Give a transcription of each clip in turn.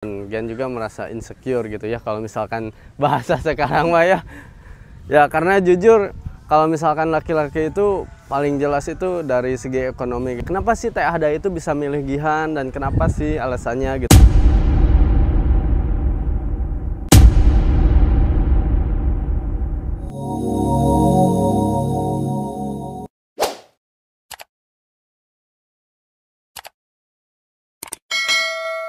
Gian juga merasa insecure gitu ya kalau misalkan bahasa sekarang mah ya. Ya karena jujur kalau misalkan laki-laki itu paling jelas itu dari segi ekonomi. Kenapa sih Teh Ahda itu bisa milih Gihan dan kenapa sih alasannya gitu?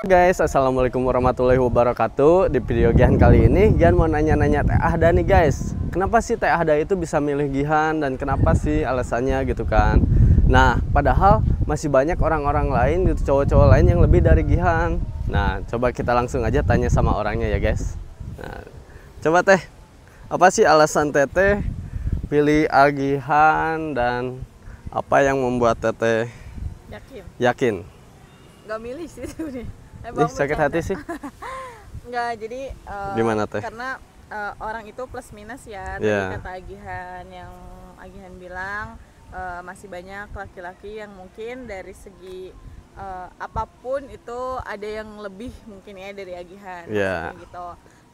Guys, assalamualaikum warahmatullahi wabarakatuh. Di video Gihan kali ini, Gihan mau nanya-nanya Teh Ahda nih guys. Kenapa sih Teh Ahda itu bisa milih Gihan dan kenapa sih alasannya gitu kan? Nah, padahal masih banyak orang-orang lain gitu, cowok-cowok lain yang lebih dari Gihan. Nah, coba kita langsung aja tanya sama orangnya ya guys. Nah, coba Teh, apa sih alasan Teteh pilih Gihan dan apa yang membuat Teteh yakin? Gak milih sih sebenarnya. Sakit hati sih. Enggak, jadi gimana Teh? karena orang itu plus minus ya. Yeah. Tadi kata Agihan, yang Agihan bilang masih banyak laki-laki yang mungkin dari segi apapun itu ada yang lebih mungkin ya dari Agihan. Yeah. Gitu.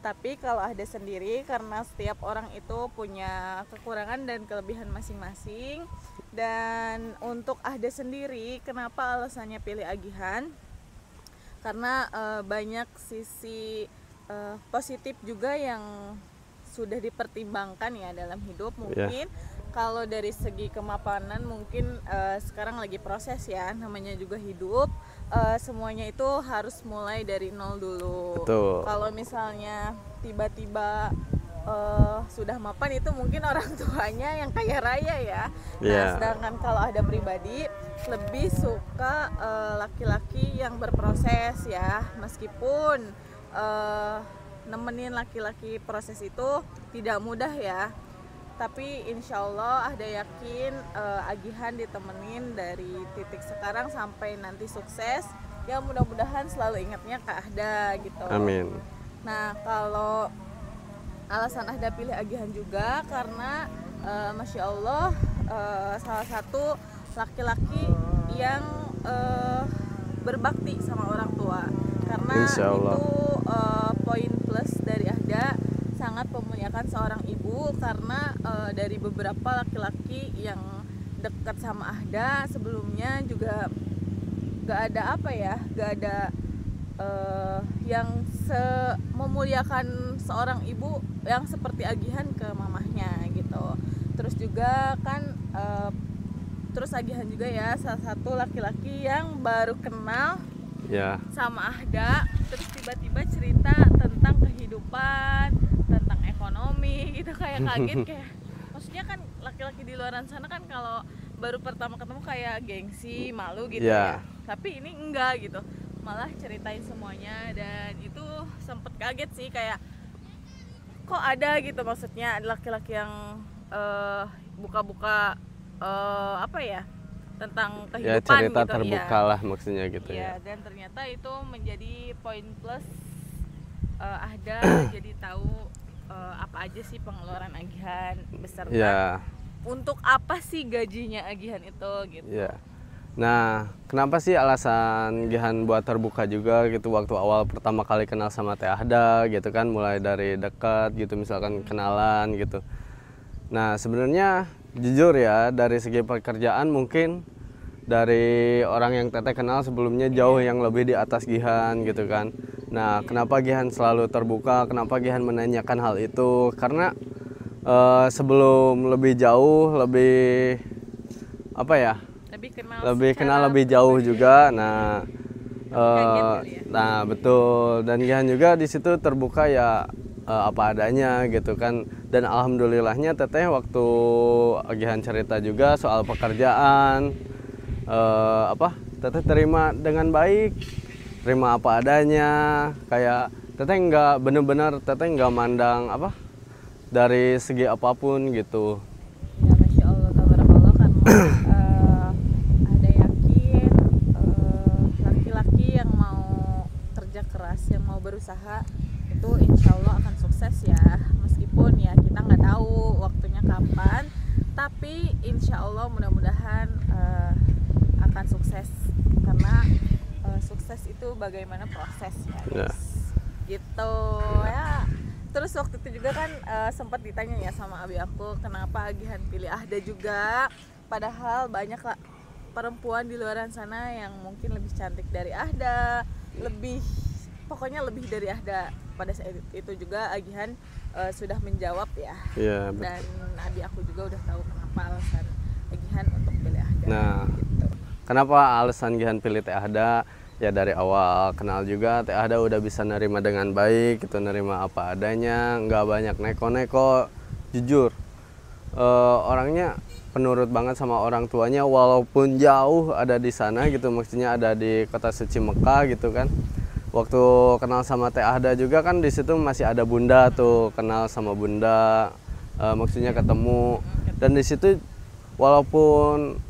Tapi kalau ada sendiri, karena setiap orang itu punya kekurangan dan kelebihan masing-masing. Dan untuk Ahda sendiri, kenapa alasannya pilih Agihan? Karena banyak sisi positif juga yang sudah dipertimbangkan ya dalam hidup. Mungkin kalau dari segi kemapanan mungkin sekarang lagi proses ya, namanya juga hidup. Semuanya itu harus mulai dari nol dulu. Betul. Kalau misalnya tiba-tiba sudah mapan, itu mungkin orang tuanya yang kaya raya ya. Nah, sedangkan kalau ada pribadi lebih suka laki-laki yang berproses ya, meskipun nemenin laki-laki proses itu tidak mudah ya. Tapi insya Allah Ahda yakin Agihan ditemenin dari titik sekarang sampai nanti sukses. Ya mudah-mudahan selalu ingatnya ke Ahda gitu. Amin. Nah, kalau alasan Ahda pilih Agihan juga karena Masya Allah salah satu laki-laki yang berbakti sama orang tua. Karena itu poin plus dari Ahda, sangat memuliakan seorang ibu. Karena dari beberapa laki-laki yang dekat sama Ahda sebelumnya juga gak ada gak ada yang memuliakan seorang ibu yang seperti Agihan ke mamahnya gitu. Terus juga kan terus Agihan juga ya salah satu laki-laki yang baru kenal sama Ahda, terus tiba-tiba cerita tentang kehidupan, tentang ekonomi gitu, kayak kaget kayak maksudnya kan laki-laki di luaran sana kan kalau baru pertama ketemu kayak gengsi, malu gitu ya. Tapi ini enggak gitu, malah ceritain semuanya. Dan itu sempet kaget sih, kayak kok ada gitu, maksudnya laki-laki yang buka-buka tentang kehidupan ya, cerita gitu, terbuka lah maksudnya gitu ya. Dan ternyata itu menjadi poin plus Ahda jadi tahu apa aja sih pengeluaran Agihan beserta untuk apa sih gajinya Agihan itu gitu. Nah, kenapa sih alasan Gihan buat terbuka juga gitu waktu awal pertama kali kenal sama Teh Ahda gitu kan, mulai dari dekat gitu misalkan kenalan gitu. Nah, sebenarnya jujur ya, dari segi pekerjaan mungkin dari orang yang Teteh kenal sebelumnya jauh yang lebih di atas Gihan gitu kan. Nah, kenapa Gihan selalu terbuka, kenapa Gihan menanyakan hal itu? Karena sebelum lebih jauh, lebih lebih kenal lebih jauh juga. Nah, nah betul. Dan Gihan juga di situ terbuka ya apa adanya gitu kan. Dan alhamdulillahnya Teteh waktu Gihan cerita juga soal pekerjaan, Teteh terima dengan baik, terima apa adanya. Kayak Teteh nggak bener-bener, Teteh nggak mandang dari segi apapun gitu. Ya, Masya Allah, tabarakallah, karena Ahda yakin laki-laki yang mau kerja keras, yang mau berusaha itu insya Allah akan sukses ya. Meskipun ya kita nggak tahu waktunya kapan, tapi insya Allah mudah-mudahan akan sukses. Karena sukses itu bagaimana proses ya guys. gitu ya. Terus waktu itu juga kan sempat ditanya ya sama abi aku kenapa Agihan pilih Ahda juga, padahal banyak lah perempuan di luar sana yang mungkin lebih cantik dari Ahda, pokoknya lebih dari Ahda. Pada saat itu juga Agihan sudah menjawab ya. Iya, dan abi aku juga udah tahu kenapa alasan Agihan untuk pilih Ahda. Nah, gitu. kenapa alasan Gihan pilih Teh Ahda? Ya dari awal kenal juga Teh Ahda udah bisa nerima dengan baik, gitu, nerima apa adanya, nggak banyak neko-neko, jujur. Orangnya penurut banget sama orang tuanya walaupun jauh ada di sana gitu, maksudnya ada di kota suci Mekah gitu kan. Waktu kenal sama Teh Ahda juga kan di situ masih ada bunda tuh, kenal sama bunda, maksudnya ketemu. Dan di situ walaupun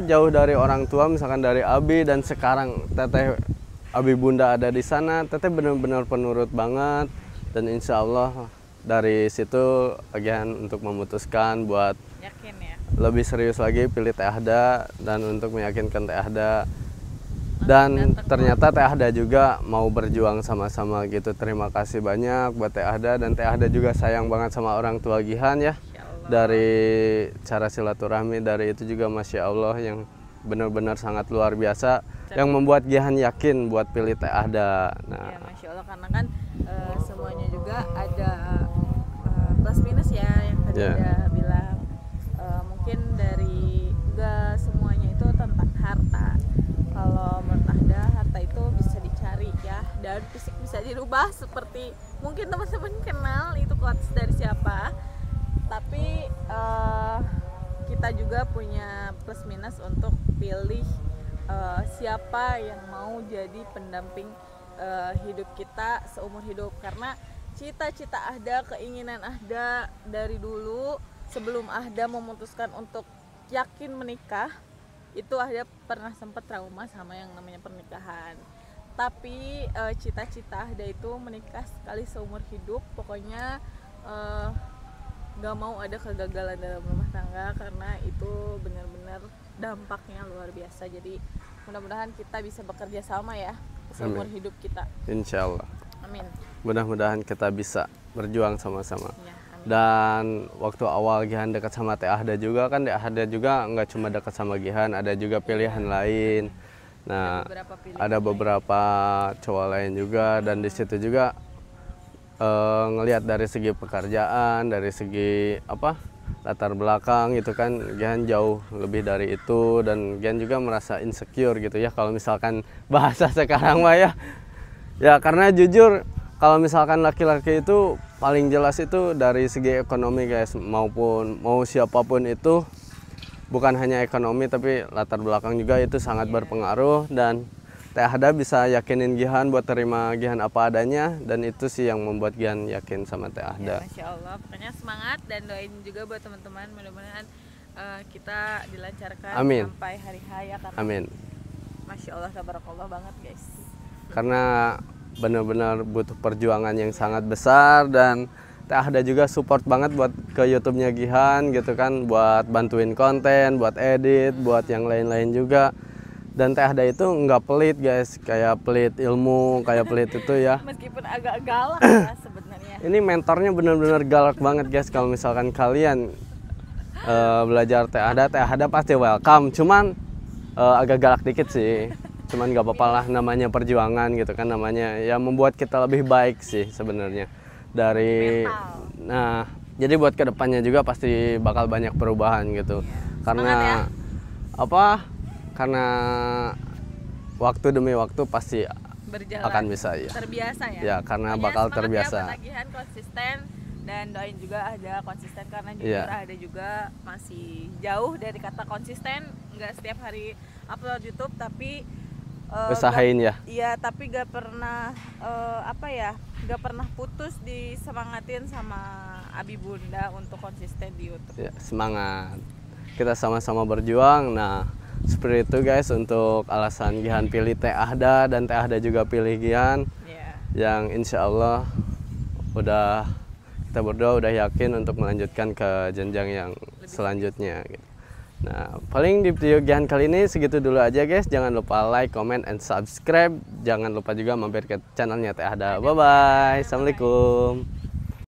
jauh dari orang tua, misalkan dari abi, dan sekarang teteh abi bunda ada di sana, teteh benar-benar penurut banget. Dan insya Allah dari situ Agihan untuk memutuskan buat Yakin ya. lebih serius lagi pilih Teh Ahda dan untuk meyakinkan Teh Ahda. Dan ternyata Teh Ahda juga mau berjuang sama-sama gitu. Terima kasih banyak buat Teh Ahda, dan Teh Ahda juga sayang banget sama orang tua Gihan ya. Dari cara silaturahmi, dari itu juga Masya Allah yang benar-benar sangat luar biasa, yang membuat Gihan yakin buat pilih Teh Ahda. Ya, Masya Allah, karena kan semuanya juga ada plus minus ya, yang tadi udah bilang. Mungkin dari enggak semuanya itu tentang harta. Kalau menurut Ahda, harta itu bisa dicari ya, dan fisik bisa dirubah, seperti mungkin teman-teman kenal itu quotes dari siapa. Tapi kita juga punya plus minus untuk pilih siapa yang mau jadi pendamping hidup kita seumur hidup. Karena cita-cita Ahda, keinginan Ahda dari dulu sebelum Ahda memutuskan untuk yakin menikah, itu Ahda pernah sempat trauma sama yang namanya pernikahan. Tapi cita-cita Ahda itu menikah sekali seumur hidup. Pokoknya gak mau ada kegagalan dalam rumah tangga, karena itu benar-benar dampaknya luar biasa. Jadi mudah-mudahan kita bisa bekerja sama ya seumur hidup kita. Insya Allah. Amin. Mudah-mudahan kita bisa berjuang sama-sama. Ya, amin. Dan waktu awal Gihan dekat sama Teh Ahda juga kan, Teh Ahda juga nggak cuma dekat sama Gihan, ada juga pilihan lain. Nah, ada beberapa cowok lain juga, dan di situ juga ngelihat dari segi pekerjaan, dari segi latar belakang gitu kan, Gihan jauh lebih dari itu, dan Gihan juga merasa insecure gitu ya kalau misalkan bahasa sekarang mah ya. Ya karena jujur kalau misalkan laki-laki itu paling jelas itu dari segi ekonomi guys, maupun mau siapapun itu, bukan hanya ekonomi tapi latar belakang juga itu sangat berpengaruh. Dan Teh Ahda bisa yakinin Gihan buat terima Gihan apa adanya, dan itu sih yang membuat Gihan yakin sama Teh Ahda. Ya, Masya Allah, pokoknya semangat, dan doain juga buat teman-teman, mudah-mudahan kita dilancarkan sampai hari raya. Amin. Masya Allah, tabarakallah banget guys. Karena benar-benar butuh perjuangan yang sangat besar, dan Teh Ahda juga support banget buat ke YouTube-nya Gihan gitu kan, buat bantuin konten, buat edit, buat yang lain-lain juga. Dan Teh Ahda itu nggak pelit guys, kayak pelit ilmu, kayak pelit itu ya. Meskipun agak galak ya sebenarnya. Ini mentornya benar-benar galak banget guys. Kalau misalkan kalian belajar Teh Ahda pasti welcome. Cuman agak galak dikit sih. Cuman nggak apa-apa lah, namanya perjuangan gitu kan, namanya ya membuat kita lebih baik sih sebenarnya. Nah, jadi buat kedepannya juga pasti bakal banyak perubahan gitu. Karena karena waktu demi waktu pasti berjalan, akan bisa ya. Terbiasa ya. Ya, karena bakal terbiasa. Ya, Agihan konsisten, dan doain juga ada konsisten, karena jujur ada juga masih jauh dari kata konsisten. Nggak setiap hari upload YouTube, tapi usahain ya. Iya, tapi nggak pernah nggak pernah putus disemangatin sama abi bunda untuk konsisten di YouTube. Ya, semangat. Kita sama-sama berjuang. Nah, seperti itu guys untuk alasan Gihan pilih Teh Ahda, dan Teh Ahda juga pilih Gihan. Yang insya Allah kita berdua udah yakin untuk melanjutkan ke jenjang yang selanjutnya gitu. Nah, paling di video Gihan kali ini segitu dulu aja guys. Jangan lupa like, comment, and subscribe. Jangan lupa juga mampir ke channelnya Teh Ahda. Bye bye. Assalamualaikum.